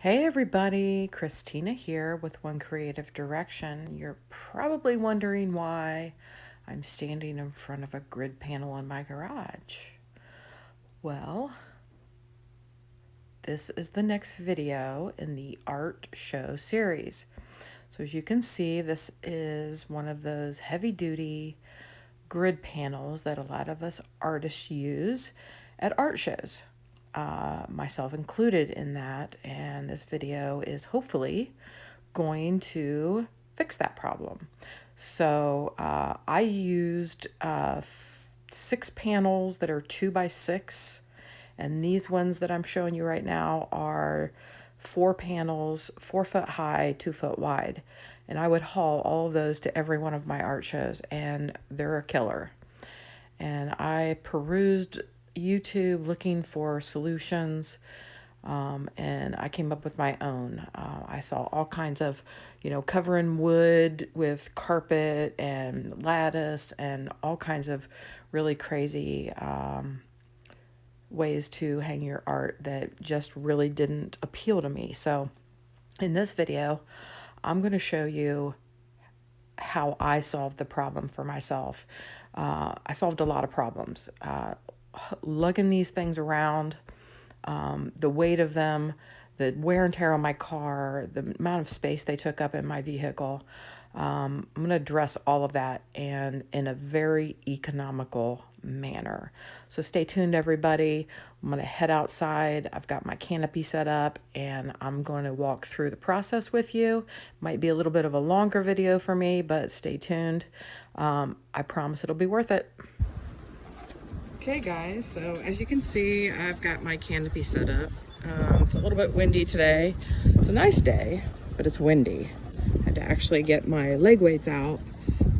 Hey everybody, Christina here with One Creative Direction. You're probably wondering why I'm standing in front of a grid panel in my garage. Well, this is the next video in the art show series. So as you can see, this is one of those heavy duty grid panels that a lot of us artists use at art shows. Myself included in that, and this video is hopefully going to fix that problem. So I used 6 panels that are 2 by 6, and these ones that I'm showing you right now are 4 panels, 4 foot high, 2 foot wide. And I would haul all of those to every one of my art shows, and they're a killer. And I perused YouTube looking for solutions, and I came up with my own. I saw all kinds of, covering wood with carpet and lattice and all kinds of really crazy ways to hang your art that just really didn't appeal to me. So in this video, I'm going to show you how I solved the problem for myself. I solved a lot of problems. Lugging these things around, the weight of them, the wear and tear on my car, the amount of space they took up in my vehicle. I'm going to address all of that and in a very economical manner. So stay tuned, everybody. I'm going to head outside. I've got my canopy set up and I'm going to walk through the process with you. Might be a little bit of a longer video for me, but stay tuned. I promise it'll be worth it. Okay guys, so as you can see, I've got my canopy set up. It's a little bit windy today. It's a nice day, but it's windy. I had to actually get my leg weights out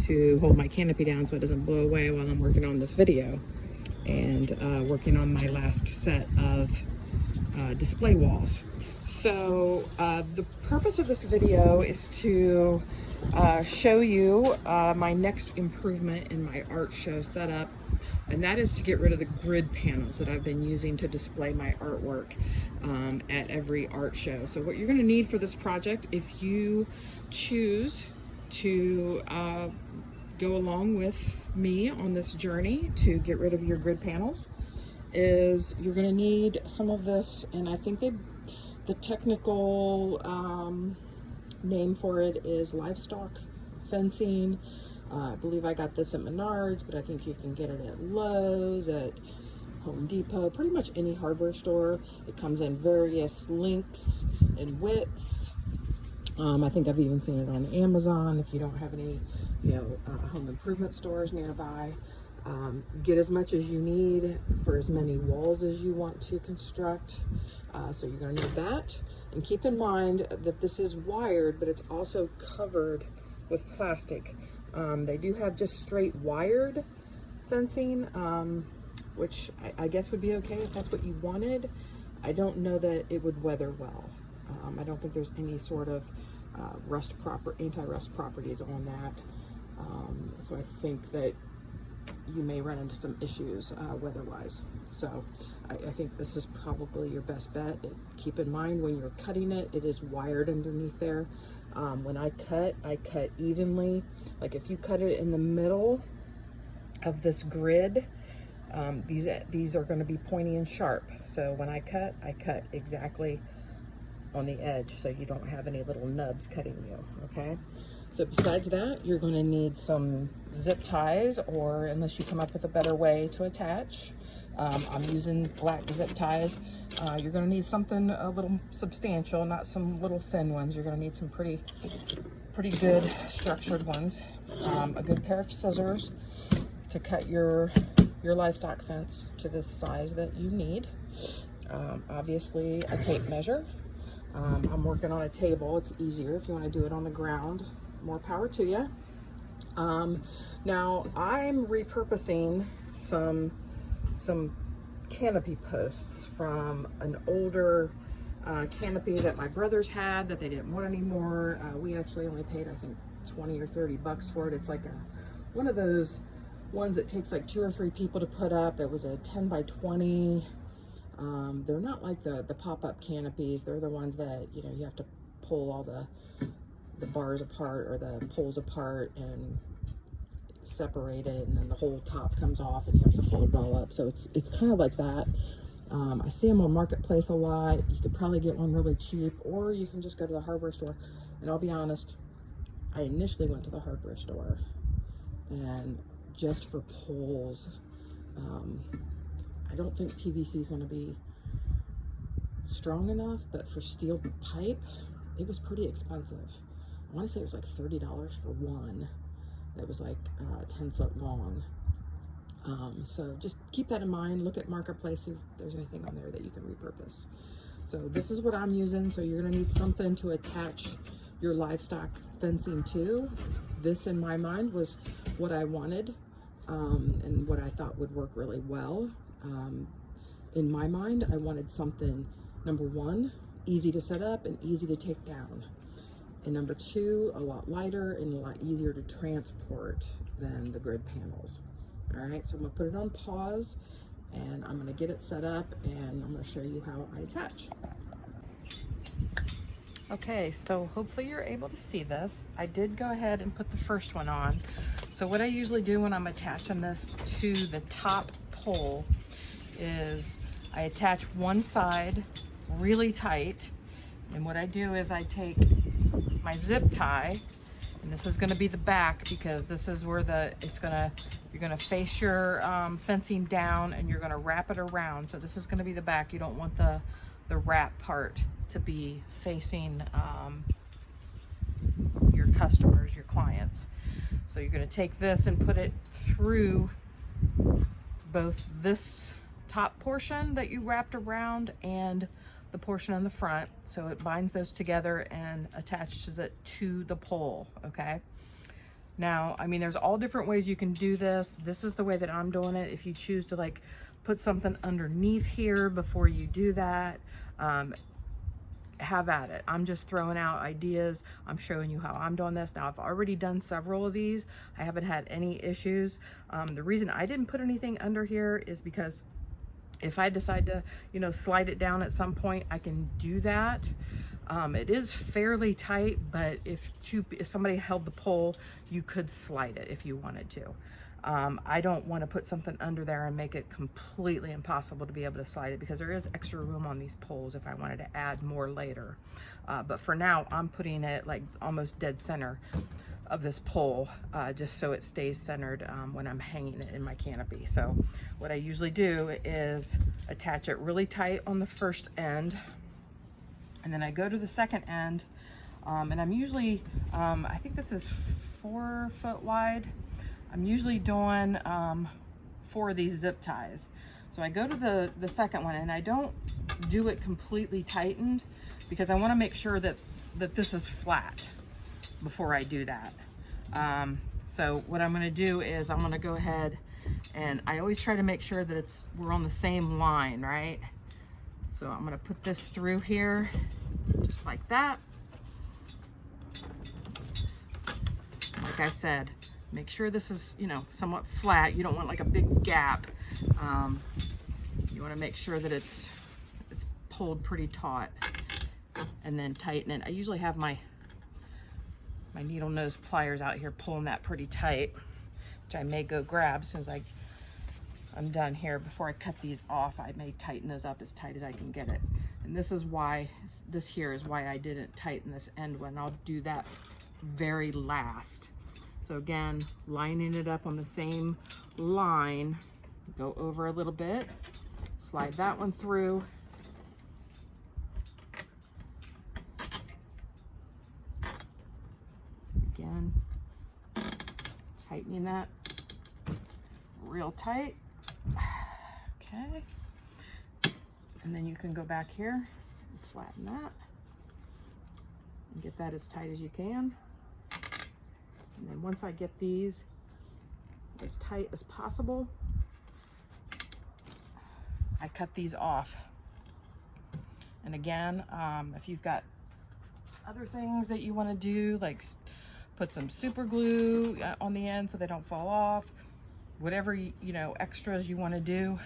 to hold my canopy down so it doesn't blow away while I'm working on this video and working on my last set of display walls. So the purpose of this video is to show you my next improvement in my art show setup, and that is to get rid of the grid panels that I've been using to display my artwork at every art show. So what you're going to need for this project, if you choose to go along with me on this journey to get rid of your grid panels, is you're going to need some of this, and I think the technical name for it is livestock fencing. I believe I got this at Menards, but I think you can get it at Lowe's, at Home Depot, pretty much any hardware store. It comes in various lengths and widths. I think I've even seen it on Amazon if you don't have any, home improvement stores nearby. Get as much as you need for as many walls as you want to construct. So you're going to need that. And keep in mind that this is wired, but it's also covered with plastic. They do have just straight wired fencing, which I guess would be okay if that's what you wanted. I don't know that it would weather well. I don't think there's any sort of anti-rust properties on that. So I think that you may run into some issues weather-wise. So I think this is probably your best bet. Keep in mind when you're cutting it, it is wired underneath there. When I cut evenly. Like if you cut it in the middle of this grid, these are going to be pointy and sharp. So when I cut exactly on the edge so you don't have any little nubs cutting you, okay? So besides that, you're going to need some zip ties, or unless you come up with a better way to attach. I'm using black zip ties. You're going to need something a little substantial, not some little thin ones. You're going to need some pretty good structured ones. A good pair of scissors to cut your livestock fence to the size that you need. Obviously a tape measure. I'm working on a table. It's easier if you want to do it on the ground. More power to you. Now I'm repurposing some canopy posts from an older canopy that my brothers had that they didn't want anymore. We actually only paid, I think, 20 or 30 bucks for it. It's like one of those ones that takes like 2 or 3 people to put up. It was a 10 by 20 They're not like the pop-up canopies. They're the ones that, you know, you have to pull all the bars apart or the poles apart and separate it, and then the whole top comes off and you have to fold it all up. So it's kind of like that. I see them on Marketplace a lot. You could probably get one really cheap, or you can just go to the hardware store. And I'll be honest, I initially went to the hardware store, and just for poles, I don't think PVC is going to be strong enough, but for steel pipe, it was pretty expensive. I want to say it was like $30 for one that was like 10 foot long. So just keep that in mind. Look at Marketplace, see if there's anything on there that you can repurpose. So this is what I'm using. So you're gonna need something to attach your livestock fencing to. This, in my mind, was what I wanted, and what I thought would work really well. In my mind, I wanted something, number one, easy to set up and easy to take down. And number two, a lot lighter and a lot easier to transport than the grid panels. All right, so I'm gonna put it on pause and I'm gonna get it set up and I'm gonna show you how I attach. Okay, so hopefully you're able to see this. I did go ahead and put the first one on. So what I usually do when I'm attaching this to the top pole is I attach one side really tight, and what I do is I take my zip tie, and this is going to be the back because this is where you're going to face your fencing down and you're going to wrap it around. So this is going to be the back. You don't want the wrap part to be facing your customers, your clients. So you're going to take this and put it through both this top portion that you wrapped around and the portion on the front. So it binds those together and attaches it to the pole, okay? Now, I mean, there's all different ways you can do this. This is the way that I'm doing it. If you choose to like put something underneath here before you do that, have at it. I'm just throwing out ideas. I'm showing you how I'm doing this. Now, I've already done several of these. I haven't had any issues. The reason I didn't put anything under here is because if I decide to, you know, slide it down at some point, I can do that. It is fairly tight, but if somebody held the pole, you could slide it if you wanted to. I don't want to put something under there and make it completely impossible to be able to slide it, because there is extra room on these poles if I wanted to add more later. But for now, I'm putting it like almost dead center of this pole, just so it stays centered when I'm hanging it in my canopy. So what I usually do is attach it really tight on the first end, and then I go to the second end, and I'm usually, I think this is 4 foot wide. I'm usually doing 4 of these zip ties. So I go to the second one, and I don't do it completely tightened because I want to make sure that this is flat before I do that. So what I'm going to do is I'm going to go ahead, and I always try to make sure that we're on the same line, right? So I'm going to put this through here just like that. Like I said, make sure this is, you know, somewhat flat. You don't want like a big gap. You want to make sure that it's pulled pretty taut, and then tighten it. I usually have my needle nose pliers out here pulling that pretty tight, which I may go grab as soon as I'm done here. Before I cut these off, I may tighten those up as tight as I can get it. And this is why, this here is why I didn't tighten this end one. I'll do that very last. So again, lining it up on the same line, go over a little bit, slide that one through. Again, tightening that real tight. Okay. And then you can go back here and flatten that and get that as tight as you can. And then once I get these as tight as possible, I cut these off. And again, if you've got other things that you want to do, like put some super glue on the end so they don't fall off, whatever, you know, extras you want to do,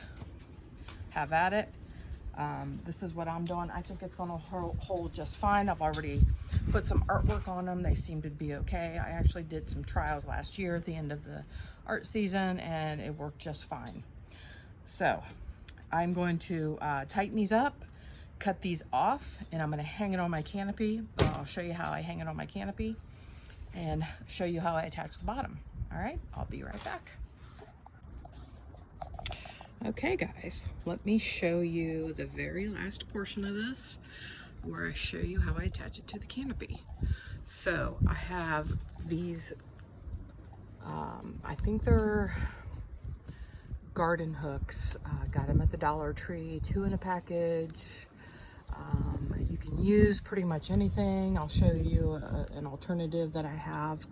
have at it. This is what I'm doing. I think it's gonna hold just fine. I've already put some artwork on them. They seem to be okay. I actually did some trials last year at the end of the art season and it worked just fine. So I'm going to tighten these up, cut these off, and I'm gonna hang it on my canopy. I'll show you how I hang it on my canopy and show you how I attach the bottom. All right, I'll be right back. Okay guys, let me show you the very last portion of this where I show you how I attach it to the canopy. So I have these, I think they're garden hooks. Got them at the Dollar Tree, 2 in a package. You can use pretty much anything. I'll show you an alternative that I have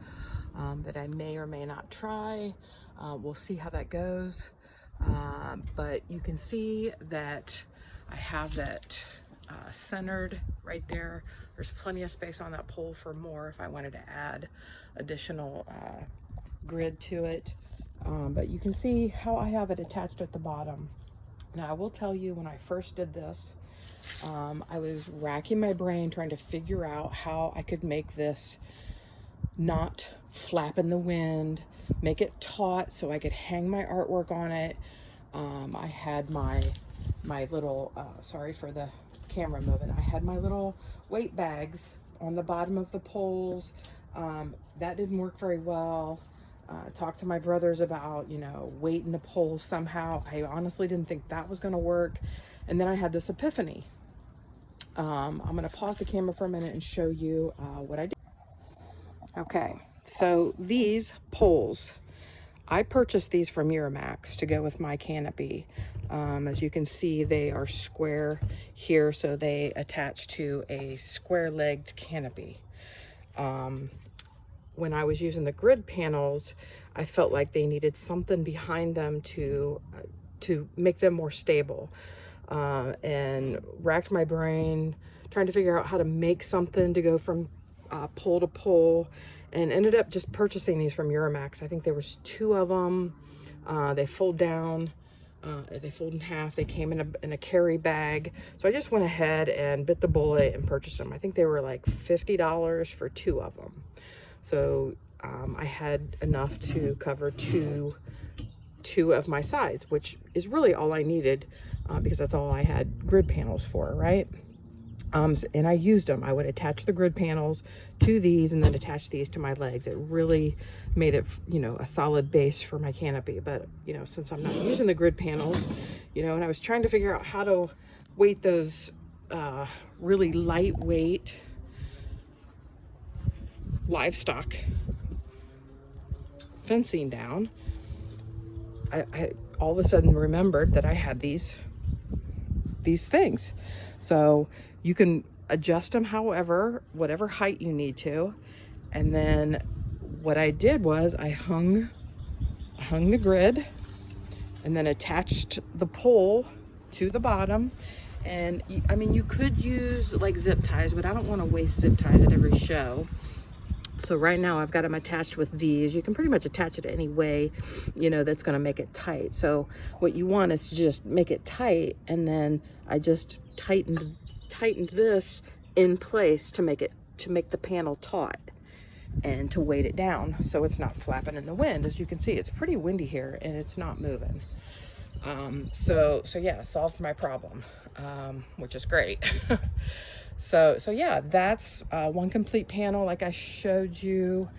that I may or may not try. We'll see how that goes. But you can see that I have that centered right there. There's plenty of space on that pole for more if I wanted to add additional grid to it. But you can see how I have it attached at the bottom. Now I will tell you, when I first did this, I was racking my brain trying to figure out how I could make this not flap in the wind, make it taut so I could hang my artwork on it. I had my little, sorry for the camera moving, I had my little weight bags on the bottom of the poles. That didn't work very well. Talked to my brothers about, you know, weighting the poles somehow. I honestly didn't think that was going to work. And then I had this epiphany. I'm going to pause the camera for a minute and show you what I did. Okay, so these poles, I purchased these from Miramax to go with my canopy. As you can see, they are square here, so they attach to a square-legged canopy. When I was using the grid panels, I felt like they needed something behind them to make them more stable. And racked my brain trying to figure out how to make something to go from pole to pole, and ended up just purchasing these from Miramax. I think there was 2 of them. They fold down, they fold in half. They came in a carry bag. So I just went ahead and bit the bullet and purchased them. I think they were like $50 for 2 of them. So I had enough to cover two of my sides, which is really all I needed, because that's all I had grid panels for, right? And I used them. I would attach the grid panels to these and then attach these to my legs. It really made it, you know, a solid base for my canopy. But, you know, since I'm not using the grid panels, you know, and I was trying to figure out how to weight those really lightweight livestock fencing down, I all of a sudden remembered that I had these things. So you can adjust them whatever height you need to. And then what I did was I hung the grid and then attached the pole to the bottom. And I mean, you could use like zip ties, but I don't want to waste zip ties at every show. So right now I've got them attached with these. You can pretty much attach it any way, you know, that's going to make it tight. So what you want is to just make it tight, and then I just tightened this in place to make the panel taut and to weight it down so it's not flapping in the wind. As you can see, it's pretty windy here and it's not moving. So yeah, solved my problem, which is great. So yeah, that's one complete panel like I showed you.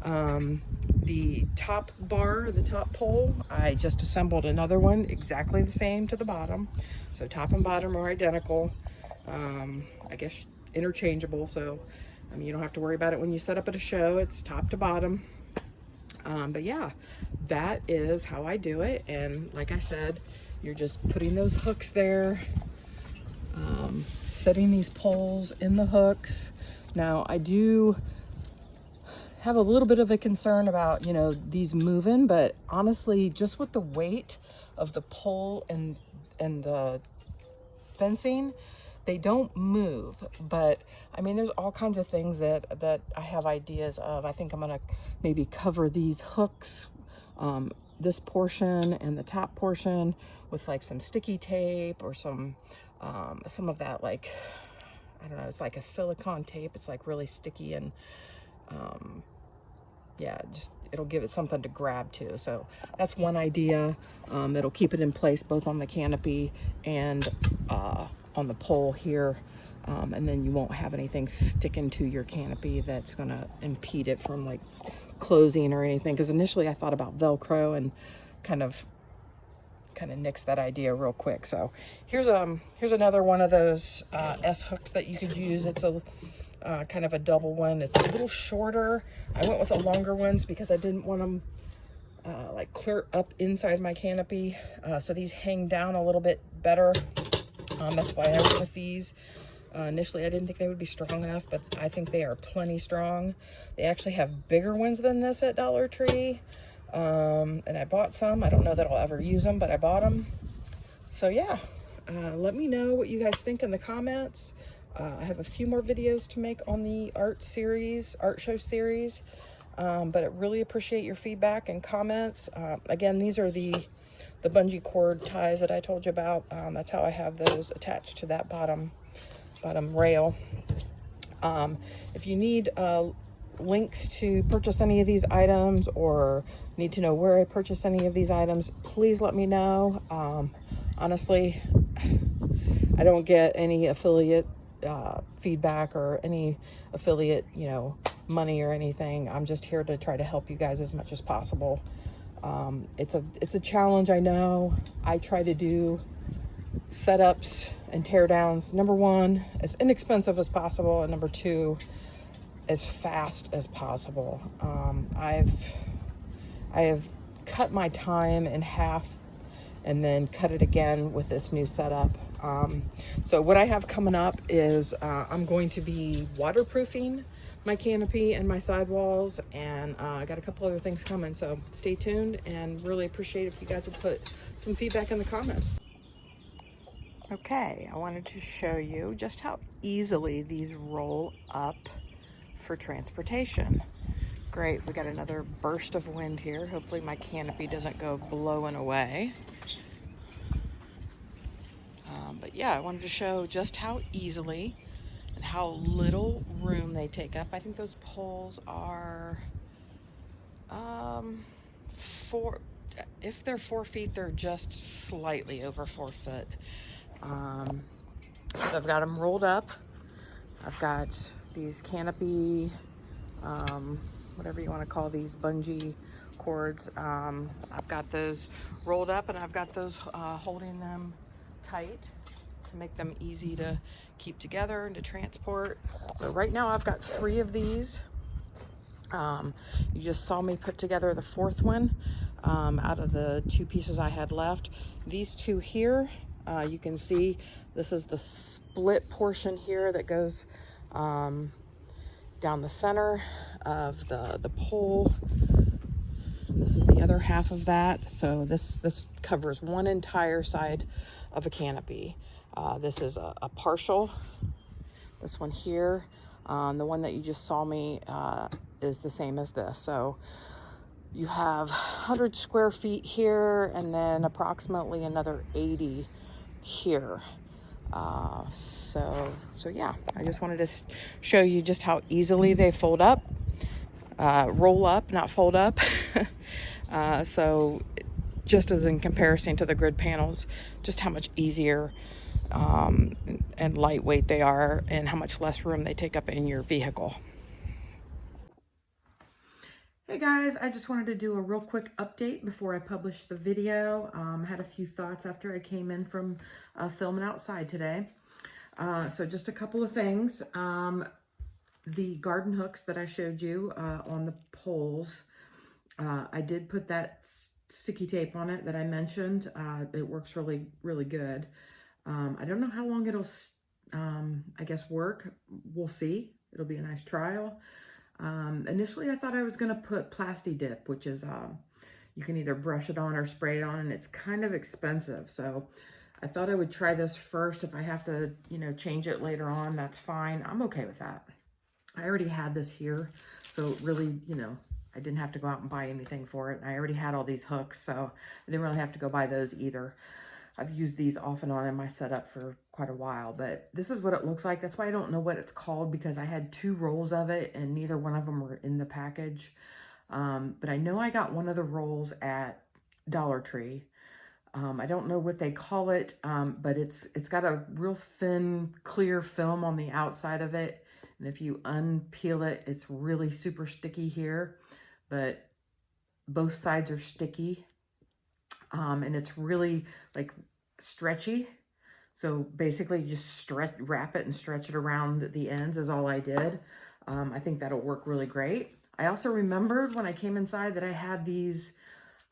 The top bar, the top pole, I just assembled another one exactly the same to the bottom. So top and bottom are identical. I guess interchangeable, so I mean, you don't have to worry about it when you set up at a show. It's top to bottom. But yeah, that is how I do it. And like I said, you're just putting those hooks there, setting these poles in the hooks. Now I do have a little bit of a concern about, you know, these moving, but honestly, just with the weight of the pole and the fencing, they don't move. But I mean, there's all kinds of things that I have ideas of. I think I'm gonna maybe cover these hooks, this portion and the top portion, with like some sticky tape or some some of that, like, I don't know, it's like a silicone tape. It's like really sticky, and yeah, just it'll give it something to grab to. So that's one idea. It'll keep it in place both on the canopy and on the pole here. And then you won't have anything sticking to your canopy that's gonna impede it from like closing or anything. Because initially I thought about Velcro and kind of nixed that idea real quick. So here's another one of those S hooks that you could use. It's a kind of a double one. It's a little shorter. I went with the longer ones because I didn't want them like clear up inside my canopy. So these hang down a little bit better. That's why I went with these. Initially, I didn't think they would be strong enough, but I think they are plenty strong. They actually have bigger ones than this at Dollar Tree. And I bought some. I don't know that I'll ever use them, but I bought them. So yeah, let me know what you guys think in the comments. I have a few more videos to make on the art show series, but I really appreciate your feedback and comments. Again, these are the bungee cord ties that I told you about. That's how I have those attached to that bottom rail. If you need links to purchase any of these items, or need to know where I purchase any of these items, please let me know. Honestly, I don't get any affiliate feedback or any affiliate, money or anything. I'm just here to try to help you guys as much as possible. It's a challenge, I know. I try to do setups and teardowns, number one, as inexpensive as possible, and number two, as fast as possible. I have cut my time in half and then cut it again with this new setup. So what I have coming up is I'm going to be waterproofing my canopy and my sidewalls, and I got a couple other things coming, so stay tuned, and really appreciate if you guys would put some feedback in the comments. Okay, I wanted to show you just how easily these roll up for transportation. Great, we got another burst of wind here. Hopefully my canopy doesn't go blowing away. But yeah, I wanted to show just how easily and how little room they take up. I think those poles are if they're 4 feet, they're just slightly over 4 foot. So I've got them rolled up. I've got these canopy, whatever you want to call these, bungee cords. I've got those rolled up, and I've got those holding them tight to make them easy to keep together and to transport. So right now I've got 3 of these. You just saw me put together the 4th one out of the 2 pieces I had left. These 2 here, you can see this is the split portion here that goes down the center of the pole. This is the other half of that. So this covers one entire side of a canopy. This is a partial. This one here, the one that you just saw me, is the same as this. So you have 100 square feet here, and then approximately another 80 here. So yeah, I just wanted to show you just how easily they fold up, roll up, not fold up. So just as in comparison to the grid panels, just how much easier and lightweight they are, and how much less room they take up in your vehicle. Hey guys, I just wanted to do a real quick update before I publish the video. I had a few thoughts after I came in from filming outside today. So just a couple of things. The garden hooks that I showed you on the poles, I did put that sticky tape on it that I mentioned. It works really, really good. I don't know how long it'll, I guess, work. We'll see. It'll be a nice trial. Initially, I thought I was going to put Plasti-Dip, which is, you can either brush it on or spray it on, and it's kind of expensive. So I thought I would try this first. If I have to, change it later on, that's fine. I'm okay with that. I already had this here, so really, I didn't have to go out and buy anything for it. I already had all these hooks, so I didn't really have to go buy those either. I've used these off and on in my setup for quite a while, but this is what it looks like. That's why I don't know what it's called, because I had 2 rolls of it and neither one of them were in the package. But I know I got one of the rolls at Dollar Tree. I don't know what they call it, but it's got a real thin, clear film on the outside of it. And if you unpeel it, it's really super sticky here, but both sides are sticky. And it's really like stretchy. So basically you just wrap it and stretch it around the ends is all I did. I think that'll work really great. I also remembered when I came inside that I had these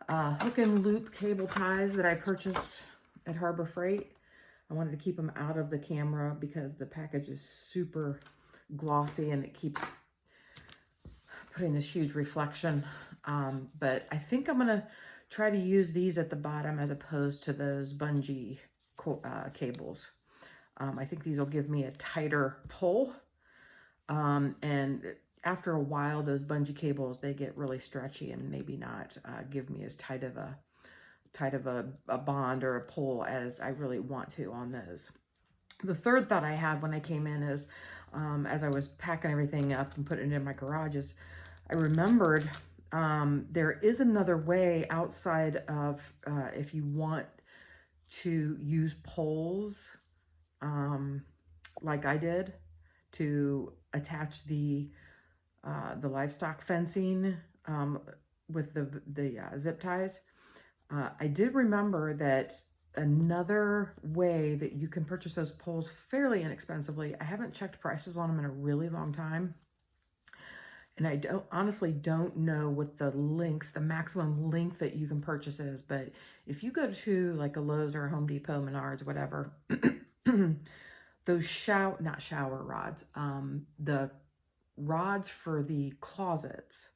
hook and loop cable ties that I purchased at Harbor Freight. I wanted to keep them out of the camera because the package is super glossy and it keeps putting this huge reflection. But I think I'm gonna try to use these at the bottom as opposed to those bungee cables. I think these will give me a tighter pull. And after a while, those bungee cables, they get really stretchy and maybe not give me as tight of a bond or a pull as I really want to on those. The third thought I had when I came in is, as I was packing everything up and putting it in my garages, I remembered there is another way outside of if you want to use poles like I did to attach the livestock fencing with the zip ties. I did remember that another way that you can purchase those poles fairly inexpensively. I haven't checked prices on them in a really long time. And I honestly don't know what the maximum length that you can purchase is, but if you go to like a Lowe's or a Home Depot, Menards, whatever, those not shower rods, the rods for the closets,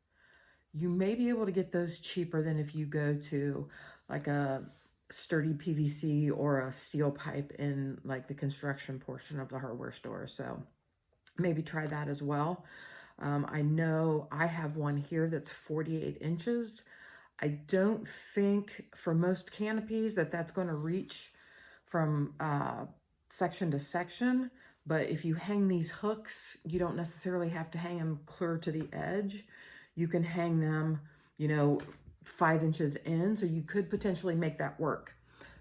you may be able to get those cheaper than if you go to like a sturdy PVC or a steel pipe in like the construction portion of the hardware store. So maybe try that as well. I know I have one here that's 48 inches. I don't think for most canopies that's going to reach from section to section, but if you hang these hooks, you don't necessarily have to hang them clear to the edge. You can hang them, 5 inches in, so you could potentially make that work.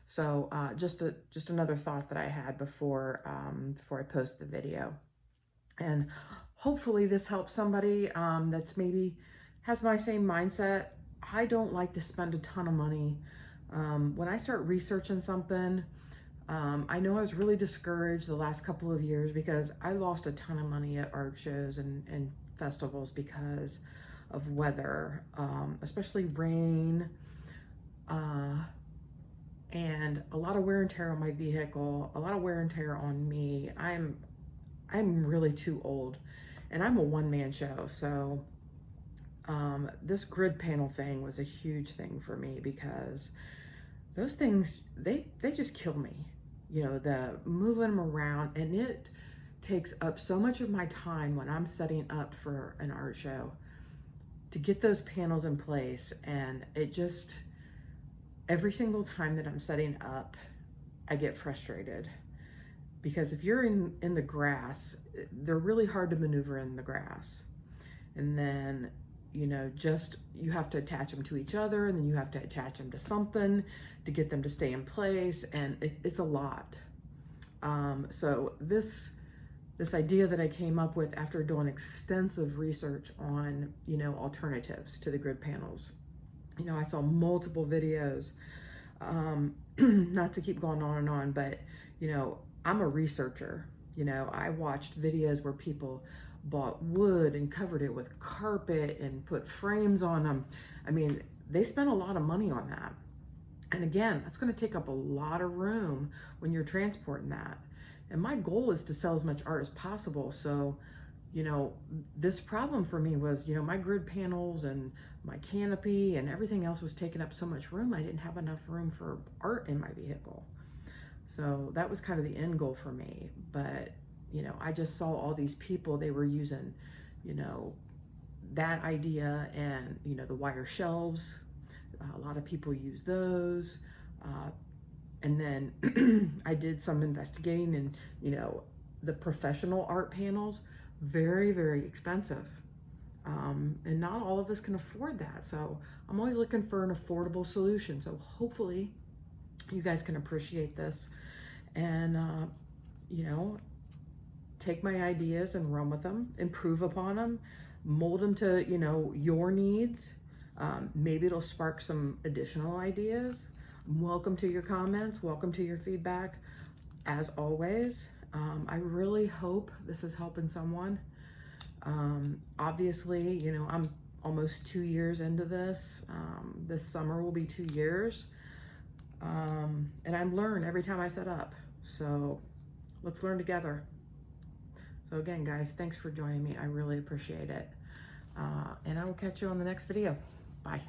So just another thought that I had before I post the video. And hopefully this helps somebody that's maybe has my same mindset. I don't like to spend a ton of money. When I start researching something, I know I was really discouraged the last couple of years because I lost a ton of money at art shows and festivals because of weather, especially rain, and a lot of wear and tear on my vehicle, a lot of wear and tear on me. I'm really too old, and I'm a one-man show, so this grid panel thing was a huge thing for me because those things, they just kill me. The moving them around, and it takes up so much of my time when I'm setting up for an art show to get those panels in place. And it just, every single time that I'm setting up, I get frustrated. Because if you're in the grass, they're really hard to maneuver in the grass. And then, you have to attach them to each other, and then you have to attach them to something to get them to stay in place. And it's a lot. So this idea that I came up with after doing extensive research on, alternatives to the grid panels. I saw multiple videos, not to keep going on and on, but, I'm a researcher. I watched videos where people bought wood and covered it with carpet and put frames on them. I mean, they spent a lot of money on that. And again, that's going to take up a lot of room when you're transporting that. And my goal is to sell as much art as possible. So, this problem for me was, my grid panels and my canopy and everything else was taking up so much room. I didn't have enough room for art in my vehicle. So that was kind of the end goal for me. But, I just saw all these people, they were using, that idea and, the wire shelves. A lot of people use those. And then I did some investigating, and the professional art panels, very, very expensive. And not all of us can afford that. So I'm always looking for an affordable solution. So hopefully you guys can appreciate this and, take my ideas and run with them, improve upon them, mold them to, your needs. Maybe it'll spark some additional ideas. Welcome to your comments. Welcome to your feedback. As always, I really hope this is helping someone. Obviously, I'm almost 2 years into this. This summer will be 2 years. And I learn every time I set up. So let's learn together. So again, guys, thanks for joining me. I really appreciate it. And I will catch you on the next video. Bye.